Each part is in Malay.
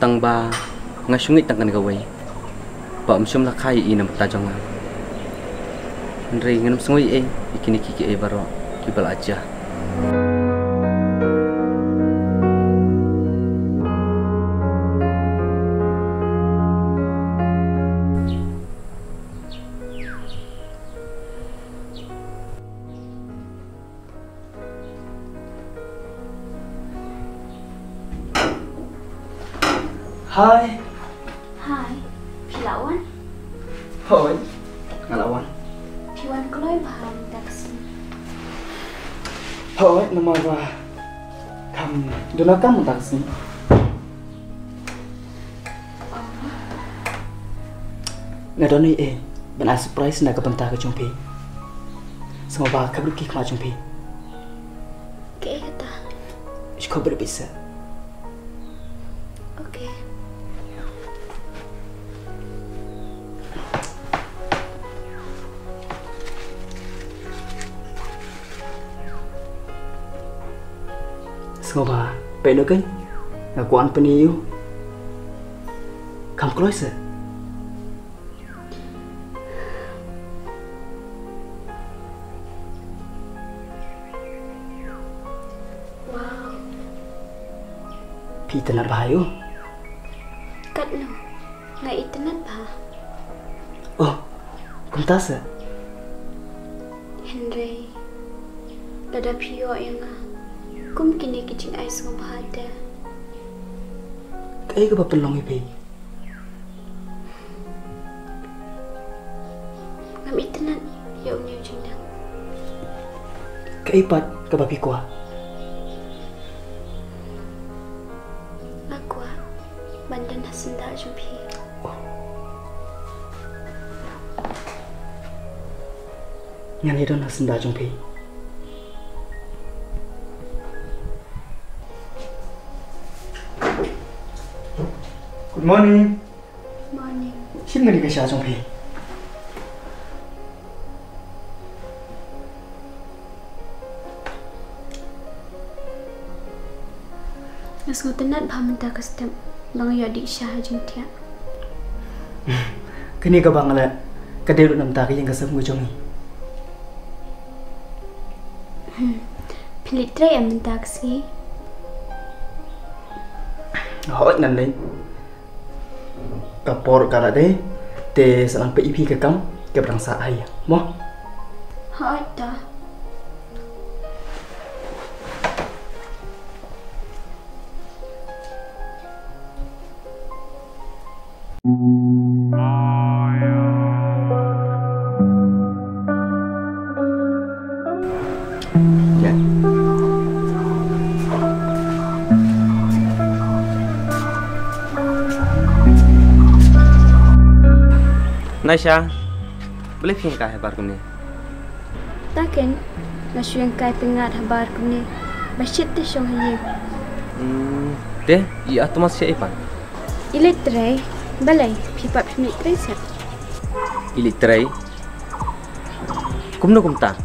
tang ba ngasungit tang kan gawai ba umsum la khai ina mata jonga ndre ngam sungui ikini kiki baro kibal aja Hai. Hai, Pilawan. Hoi. Ngalawan. Piwan keloi paham taksi. Hoi, nama ba. Kam, dona kamu taksi. Ngadoni bana surprise na kapanta ka jumpi. Sama ba kabru ki kma jumpi. Ke kata. Isko berbisa. Oke. Sama pe no kan. Ngakuan peniu. Kam close. Wow. Pi tenar bahayu. Kat no. Ngai internet ba? Oh. Kumtasa. Henry. Dada pio yang kum kini kicing ais ngobahada. Kaya ka ba pelong ipi? Ngam internet ya unyu jindang. Kaya pat ka ba pikwa? Aku bandan hasenda jumpi. Ngan hidon hasenda jumpi. Good morning. Morning. Sino nga di ka siya jumpi? Ngas ngotenat paham ta custom. Bang ya di syah jintia. Kini ka bang ala kadero nam ta yang kasam ngo jongi. Pilitre am taksi. Hỏi nan đấy. Kapor kala deh te salang pe ipi ka kam ke brang sa ai mo. Hỏi ta. Ya. Naisha boleh fiang kai bar kumne Taken nasyang kai pengat habar kumne. Basit te syong haye. deh iya tumas siya ipan Iletre balai pipap pimitre sat. ilik tray kumno kumta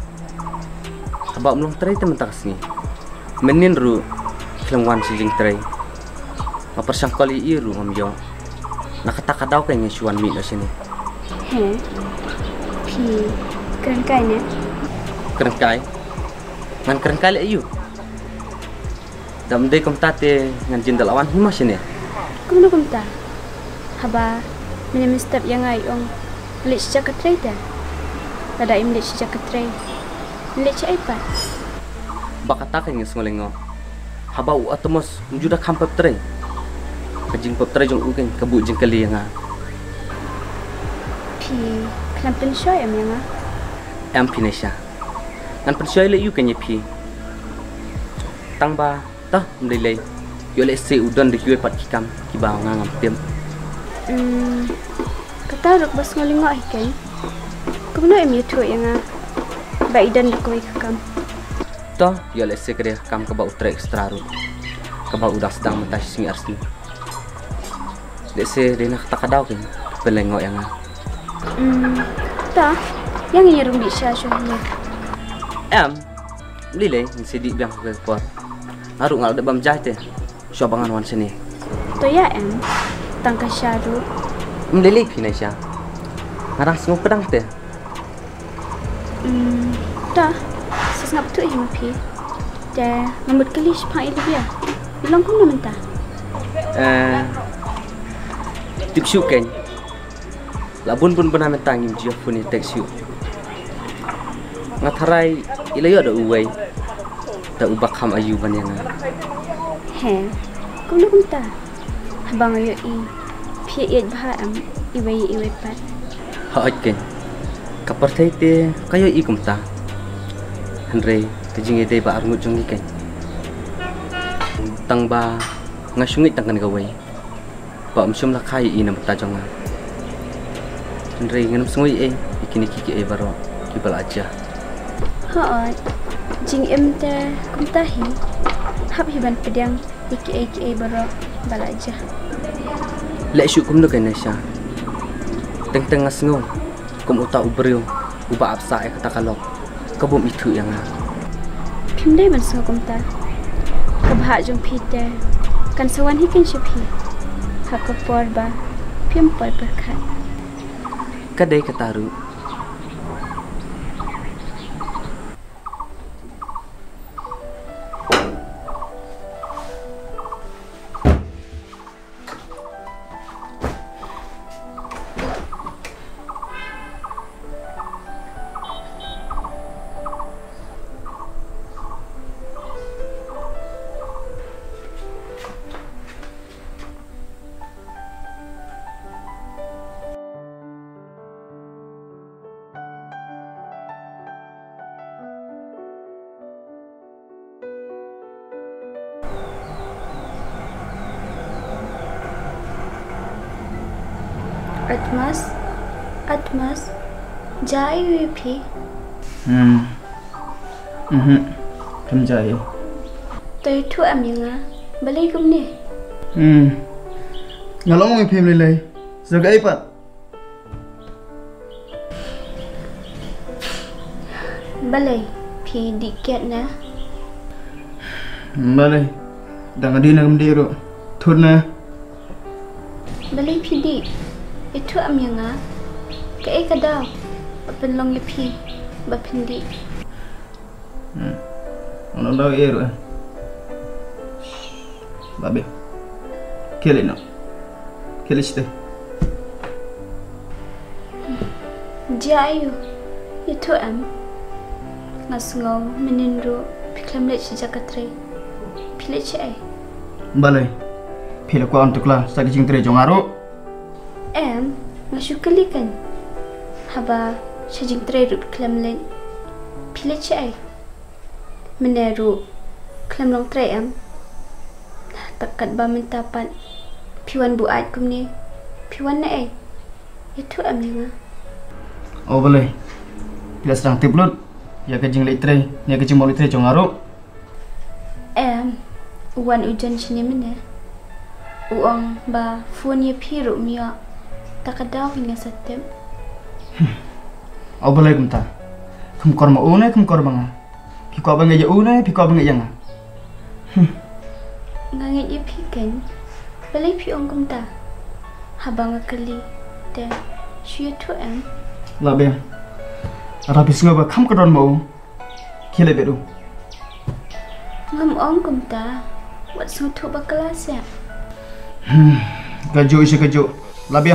haba umlong tray temen taksi menin ru kelengwan siling tray mapersang kali iru ngamyo nakatakadaw kay ngisuan mi na sini He. Pi keren kai ne. kerengkai ngan kerengkai le ayu dam de kumta te ngan jindalawan hima sini Kumno kumta. Haba menem step yang ai ong lit sejak ketre dah. Pada im lit sejak ketre. Lit cai pa. bakata kay ngisngolengo haba u atmos juda kampap tray kajing pop tray jong ukeng kabu jing kali nga Pi klampen shoy am yang em pinesha ngan pensyoy le yu kanya pi tang ba ta mlele yo le se udon de kue pat kikam kibaw nga ngam tem Kata rok bas ngolingo ai kai. Kumno im yutu yang ba idan de koi kam. to yo le se kre kam ka ba utre extra ru ka ba udah sedang mentas singi arsni de se de nak takadaw kin pelengo yang Ta yang ini rum di sya syo ni. em lile si di biang ke kuat ngaru ngal de bam jai te syo bangan wan sini Tôi ya em tang ka syaru. Mlele phi na sha. Ngarang singok pedang te. Ta sesngap tu him pi. Da ngamut kali shpa ilibia. Bilang kum naman ta. Tip shu ken. Labun pun pernah mentangim jia pun tek shu. Ngatharai ilayo da uwai. Da ubak ham ayuban yang. He. Kum na kum ta. Habang ayo I phi yet bha am iwai pat. Ha ken. Kapar thai te kayo I kum ta. Hanre tejing ede ba arngut jong ken. Tang ba ngasungit tangkan gawai. Ba umsum la khai I nam ta jonga. Hanre nganam sungoi ikini kiki baro kibal aja. Ha jing em te kum ta hi. Hab hiban pedang iki baro balaja. Lek syuk kum no ken sha. Teng ngasngo kum uta ubreu uba apsa kata kalok. Kabum itu yang Pimdai man so kum ta. Kabha jong phite kan sawan hi ken shiphi. Hakapor ba pim por perkhat. Kadai kataru. Atmas, jai hui phi. Kam jai. Tôi thu am yang balai kum ne. Ngalong hui phim lele. Jaga ai pat. Balai phi diket na. Balai. Dang adi nagam di ro. Thud na. Balai phi di. Itu am yang ke kadau. Bapen long phi. Bapen di. Ono daw ero. Babe. Kele no. Kele ste. Jayu. Itu am. Ngasngau menindro piklam lech jakatre. Pilech ai. Balai. Pila ko antukla sa kijing tre jongaro. Em ngasukali kan. Haba sajing tre rut klam lech. Pilech ai. Meneru klam long tre am. Takat ba mentapan piwan buat kum ni. Piwan na ai. Itu am yang. Oh balai. Pila sedang tiplut. Ya kijing le tre, ya kijing mau le tre jongaro. Em uan ujan sini mana? Uang ba phone ye piru mia takadaw hingga setem. Oh balai kumta. Kum korma una kum korma nga. Piko ba nga una, piko ba nga yang. Ngangit ye piken. Balai pi ong kumta. Habang kali te syu tu em. Labe. Rabis nga ba kam kadon mau. Kile beru. Ngam ong kumta. Wat sung tu ba kelas ya? Gajo isi gajo. Labe.